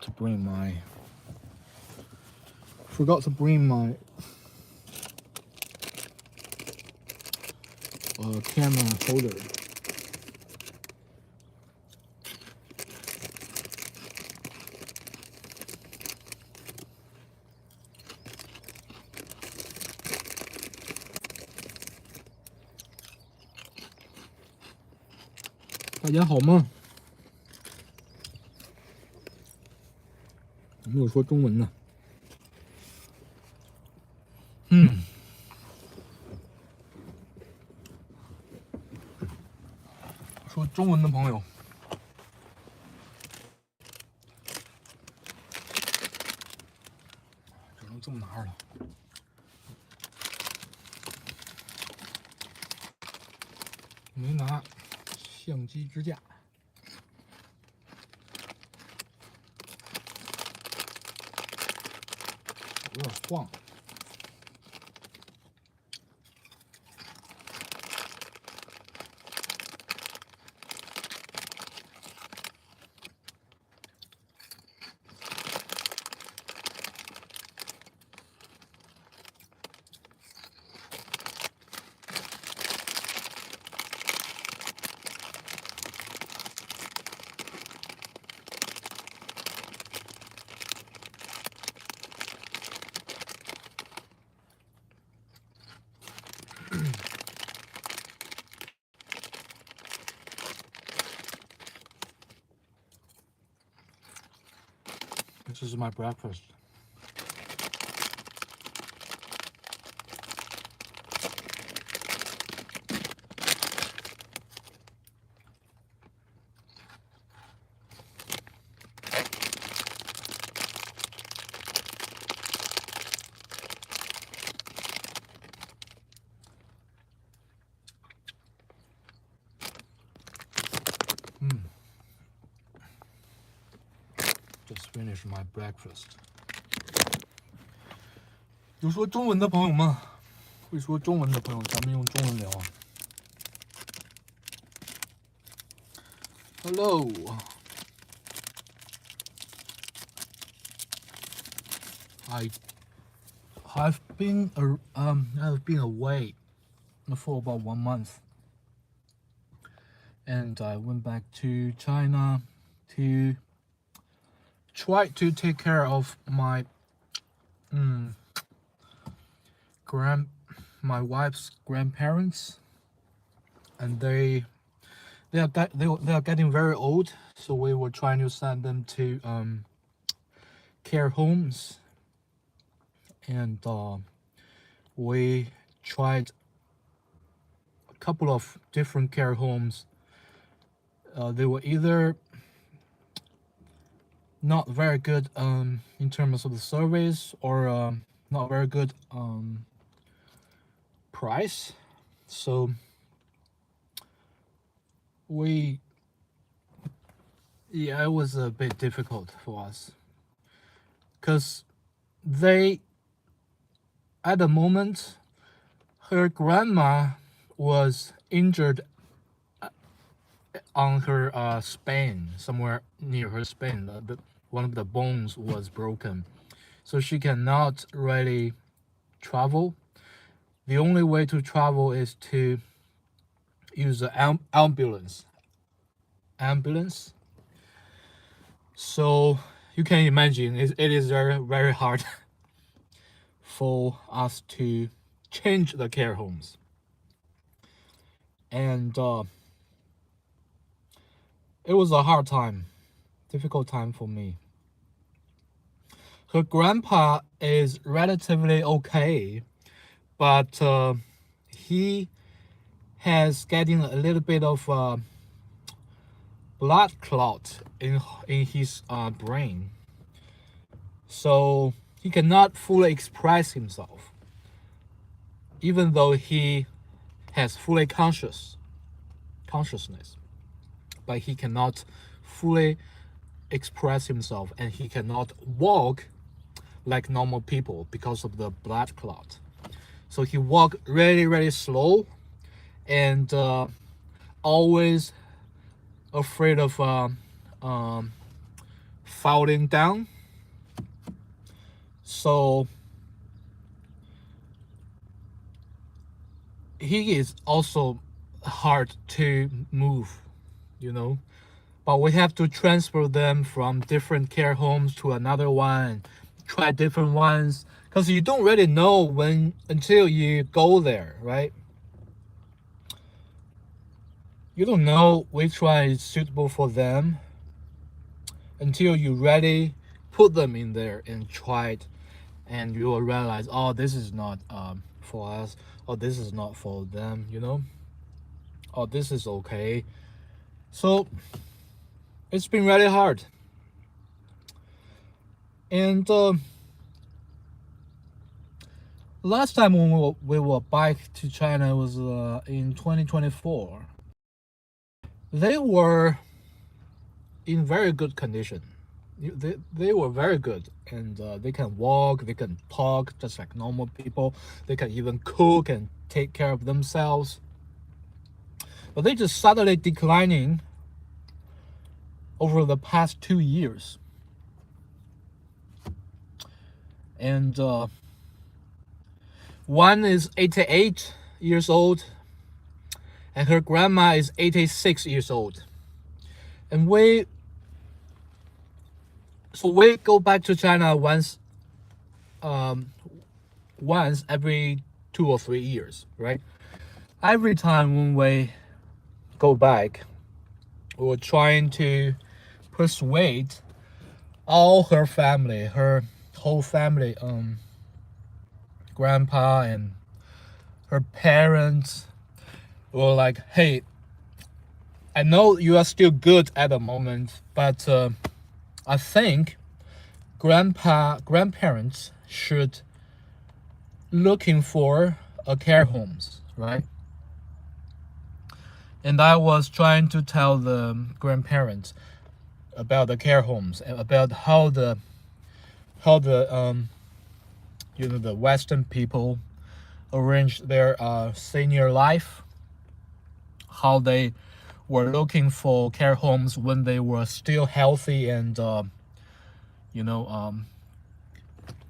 to bring my camera holder.大家好吗？没有说中文呢。说中文的朋友，只能这么拿着了。没拿相机支架，有点晃。This is my breakfast. Just finished my breakfast. 有说中文的朋友吗？会说中文的朋友，咱们用中文聊啊。Hello. I've been away for about 1 month, and I went back to China to try to take care of my my wife's grandparents, and they are getting very old, so we were trying to send them to care homes, and we tried a couple of different care homes. They were either not very good in terms of the service, or not very good price. So it was a bit difficult for us, because at the moment, her grandma was injured on her spine, somewhere near her spine. One of the bones was broken, so she cannot really travel. The only way to travel is to use the ambulance. So you can imagine it is very, very hard for us to change the care homes, and it was a difficult time for me. Her grandpa is relatively okay, but he has getting a little bit of blood clot in his brain, so he cannot fully express himself, even though he has fully consciousness, but he cannot fully express himself, and he cannot walk like normal people because of the blood clot. So he walk really, really slow, and always afraid of falling down. So he is also hard to move, you know. But we have to transfer them from different care homes to another one, try different ones, because you don't really know when until you go there, right? You don't know which one is suitable for them until you really put them in there and try it, and you will realize, oh, this is not for us, or this is not for them, you know. Oh, this is okay. So it's been really hard. And last time when we were back to China was in 2024. They were in very good condition. They were very good, and they can walk, they can talk just like normal people. They can even cook and take care of themselves. But they just suddenly declining over the past 2 years. And one is 88 years old, and her grandma is 86 years old. And we go back to China once every 2 or 3 years, right? Every time when we go back, we're trying to persuade all her family, her whole family, grandpa and her parents, were like, hey, I know you are still good at the moment, but I think grandparents should looking for a care homes, right? And I was trying to tell the grandparents about the care homes and about how the the Western people arrange their senior life, how they were looking for care homes when they were still healthy and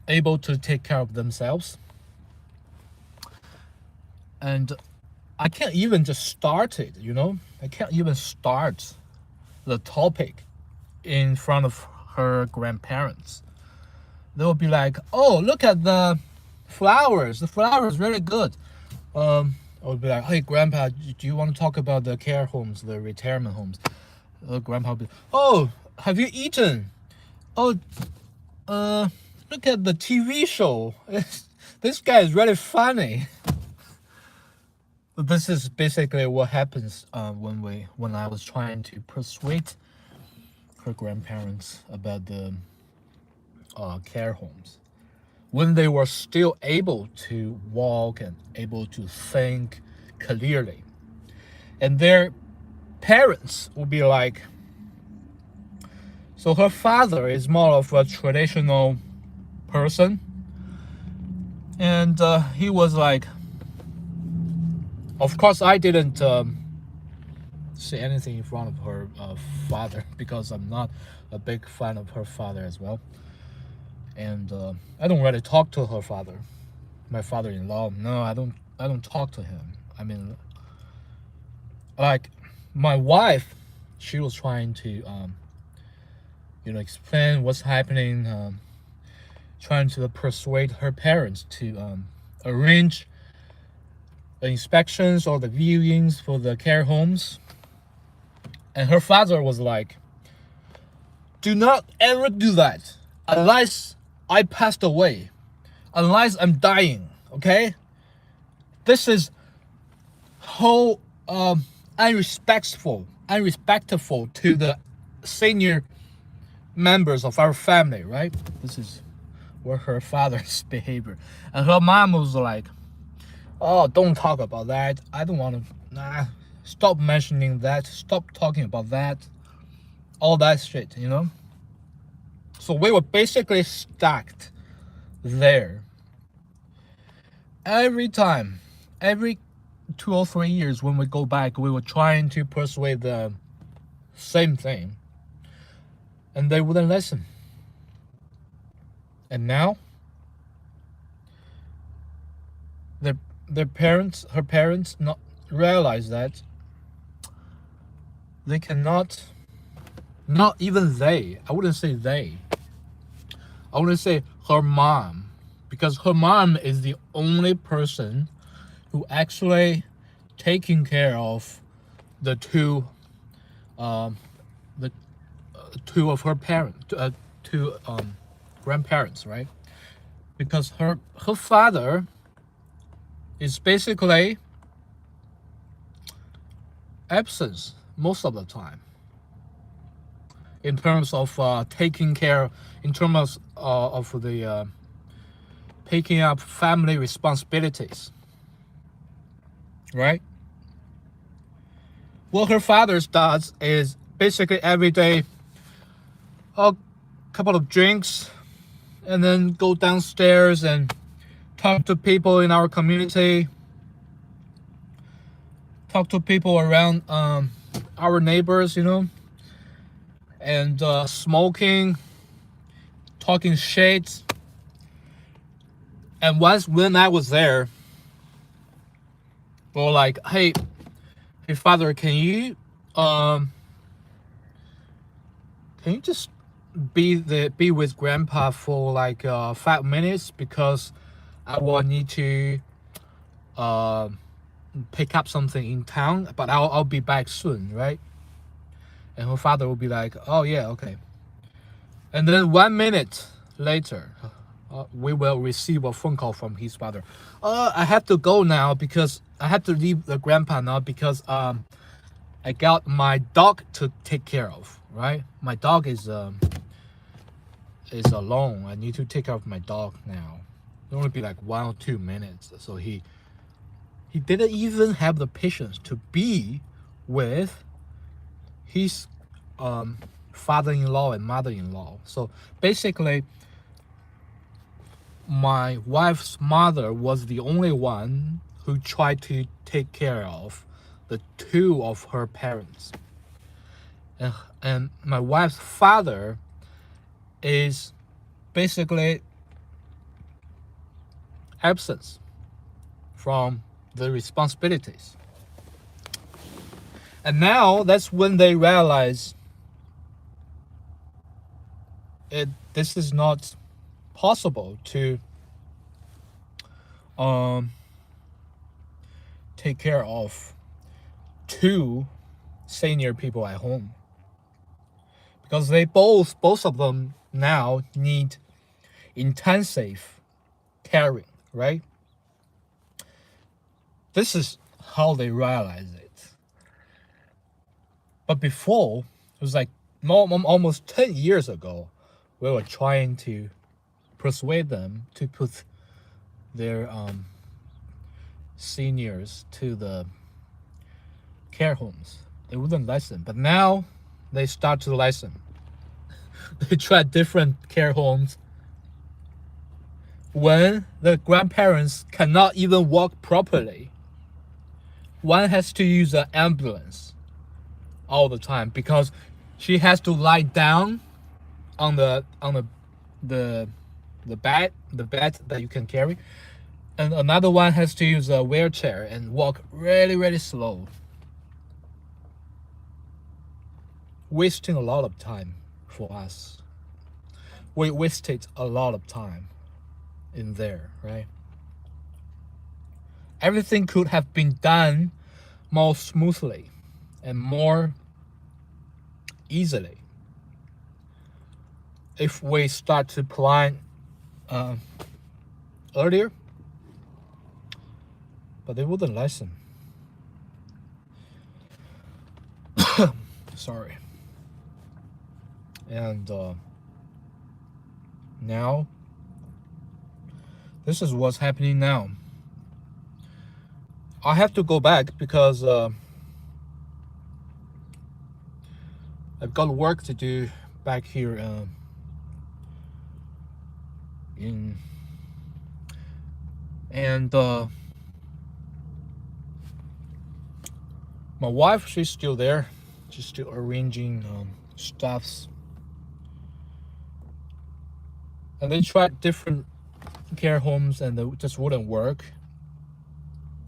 able to take care of themselves. And I can't even just start it, I can't even start the topic in front of her grandparents. They'll be like, oh, look at the flowers. The flowers really good. I would be like, hey, Grandpa, do you want to talk about the care homes, the retirement homes? Grandpa would be, oh, have you eaten? Oh, look at the TV show. This guy is really funny. This is basically what happens when I was trying to persuade her grandparents about the care homes, when they were still able to walk and able to think clearly. And their parents would be like, so her father is more of a traditional person, and he was like, of course I didn't say anything in front of her father, because I'm not a big fan of her father as well. And I don't really talk to her father, my father-in-law. No, I don't talk to him. I mean, like, my wife, she was trying to explain what's happening, trying to persuade her parents to arrange the inspections or the viewings for the care homes. And her father was like, do not ever do that unless I passed away, unless I'm dying, okay? This is whole unrespectful to the senior members of our family, right? This is where her father's behavior. And her mom was like, oh, don't talk about that. I don't want to, stop mentioning that. Stop talking about that. All that shit, So we were basically stuck there. Every time, every 2 or 3 years when we go back, we were trying to persuade the same thing. and they wouldn't listen. And now her parents not realize that they cannot, not even they, I wouldn't say they, I wouldn't say her mom, because her mom is the only person who actually taking care of the two the two of her parents, two grandparents, right? Because her father is basically absent most of the time in terms of taking care, in terms of the picking up family responsibilities, right? What her father does is basically every day a couple of drinks and then go downstairs and talk to people in our community, talk to people around our neighbors, and smoking, talking shit. And once when I was there, we were like, hey father, can you just be with grandpa for like 5 minutes, because I will need to pick up something in town, but I'll be back soon, right? And her father will be like, oh yeah, okay. And then 1 minute later, we will receive a phone call from his father. I have to go now because I have to leave the grandpa now because I got my dog to take care of, right? My dog is alone. I need to take care of my dog now. It only be like 1 or 2 minutes. So he didn't even have the patience to be with his father-in-law and mother-in-law. So basically, my wife's mother was the only one who tried to take care of the two of her parents. And my wife's father is basically absent from the responsibilities. And now that's when they realize this is not possible to take care of two senior people at home, because they both of them now need intensive caring, right? This is how they realize it. But before, it was like almost 10 years ago, we were trying to persuade them to put their seniors to the care homes. They wouldn't listen, but now they start to listen. They try different care homes. When the grandparents cannot even walk properly, one has to use an ambulance all the time because she has to lie down on the bed that you can carry, and another one has to use a wheelchair and walk really, really slow, wasting a lot of time for us. We wasted a lot of time in there, right? Everything could have been done more smoothly and more easily if we start to plan earlier, but they wouldn't listen. Sorry. And now this is what's happening now. I have to go back because I've got work to do back here my wife, she's still there. She's still arranging stuffs and they tried different care homes and they just wouldn't work.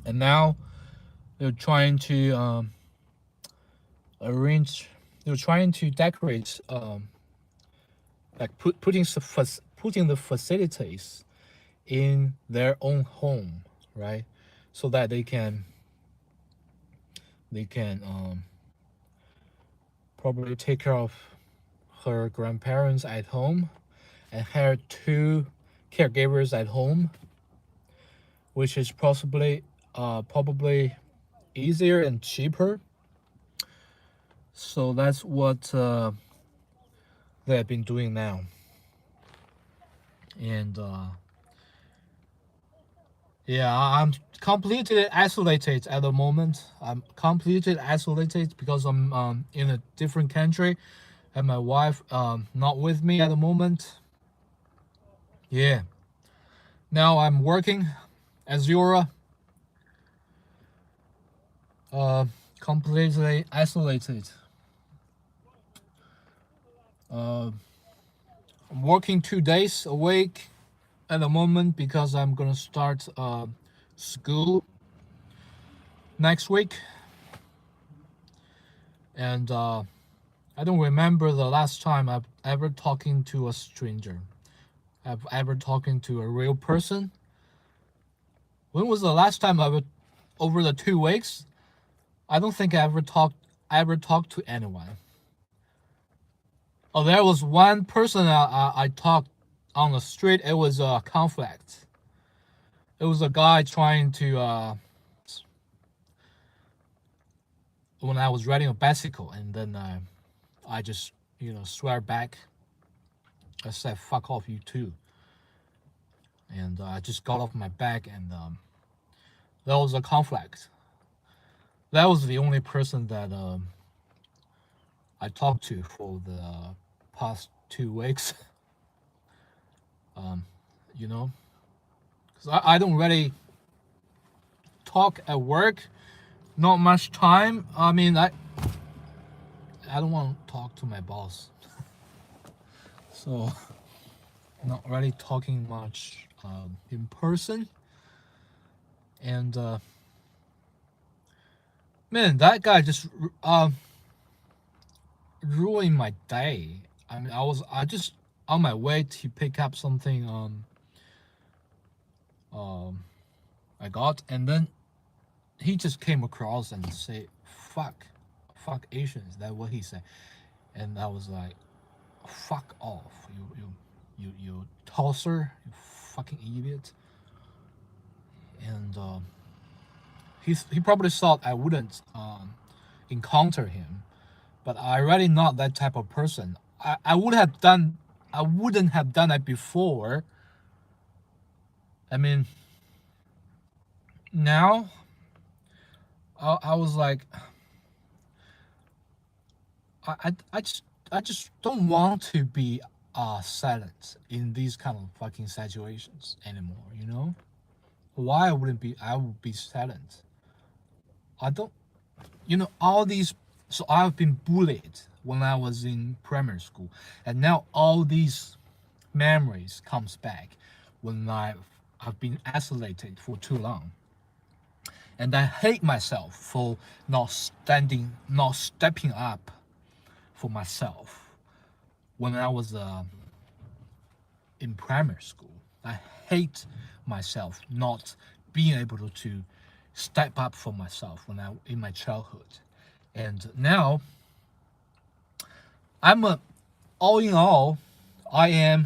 And now they're trying to arrange. They're trying to decorate, like putting the facilities in their own home, right? So that they can probably take care of her grandparents at home and her 2 caregivers at home, which is probably easier and cheaper. So that's what they have been doing now. And yeah, I'm completely isolated at the moment. I'm completely isolated because I'm in a different country and my wife not with me at the moment. Yeah. Now I'm working as Yura, completely isolated. I'm working 2 days a week at the moment because I'm gonna start school next week. And I don't remember the last time I've ever talking to a stranger. I've ever talking to a real person. When was the last time over the 2 weeks? I don't think I ever talked to anyone. Oh, there was one person I talked on the street. It was a conflict. It was a guy trying to when I was riding a bicycle, and then I just swear back. I said fuck off you too, and I just got off my back, and there was a conflict. That was the only person that I talked to for the past 2 weeks. You know, because I don't really talk at work. Not much time. I mean, I don't want to talk to my boss, so not really talking much in person. And man, that guy just ruined my day. I mean, I just on my way to pick up something I got, and then he just came across and say fuck Asians. That's what he said. And I was like, fuck off, you tosser, you fucking idiot. And he probably thought I wouldn't encounter him, but I really not that type of person. I wouldn't have done that before. I mean, now I was like, I just don't want to be silent in these kind of fucking situations anymore. You know, why I would be silent? I don't, all these. So I've been bullied when I was in primary school, and now all these memories comes back when I've been isolated for too long. And I hate myself for not stepping up for myself when I was in primary school. I hate myself not being able to step up for myself when I in my childhood. And now all in all, I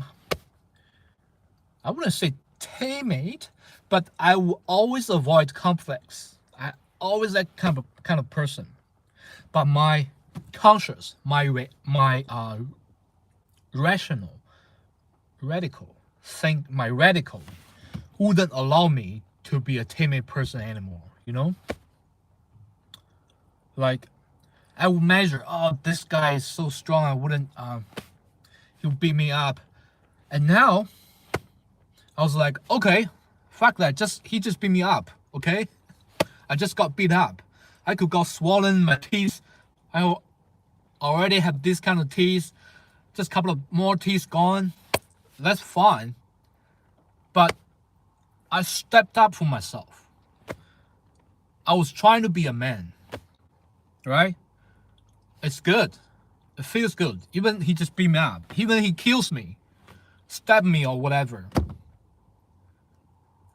wouldn't say teammate, but I will always avoid conflicts. I always that kind of person. But my conscious, my radical wouldn't allow me to be a teammate person anymore. You know, like I would measure. Oh, this guy is so strong. I wouldn't. He'll beat me up. And now I was like, okay, fuck that. He just beat me up. Okay, I just got beat up. I could got swollen my teeth. I already have this kind of teeth. Just a couple of more teeth gone. That's fine. But I stepped up for myself. I was trying to be a man. Right? It's good. It feels good. Even he just beat me up. Even he kills me. Stab me or whatever.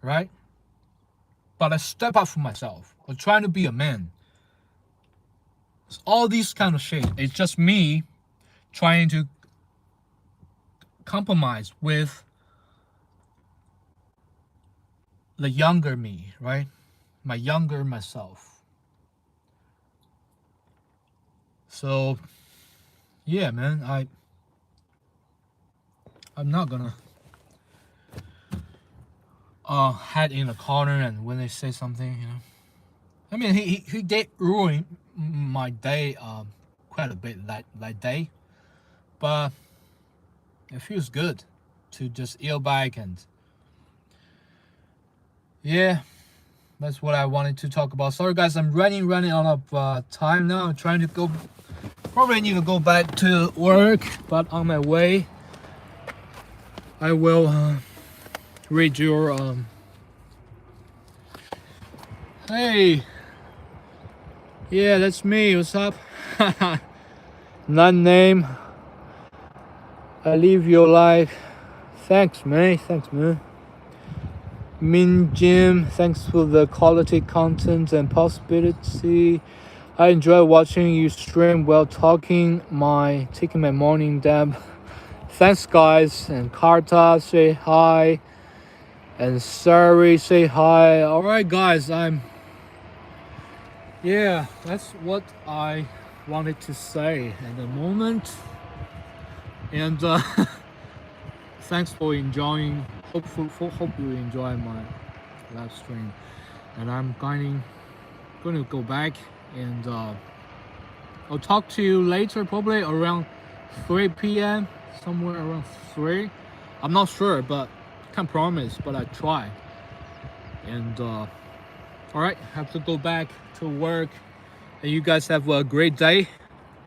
Right? But I step up for myself. I'm trying to be a man. It's all these kind of shit. It's just me trying to compromise with the younger me, right? My younger myself. So yeah, man, I'm not gonna hide in a corner and when they say something, you know. I mean, he did ruin my day quite a bit that day, but it feels good to just yell back. And yeah, that's what I wanted to talk about. Sorry guys, I'm running out of time now. I'm trying to go, probably need to go back to work, but on my way I will read your hey, yeah, that's me. What's up? None name. I live your life. Thanks, man. Thanks, man. Min Jim, thanks for the quality content and possibility. I enjoy watching you stream while taking my morning nap. Thanks, guys. And Karta, say hi. And Sari, say hi. All right, guys. Yeah, that's what I wanted to say at the moment. And thanks for enjoying. Hope you enjoy my live stream. And I'm going to go back and I'll talk to you later, probably around 3 p.m. somewhere around 3. I'm not sure, but can't promise. But I try. And all right, have to go back to work. And you guys have a great day.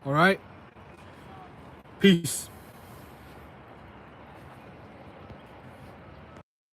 All right, peace.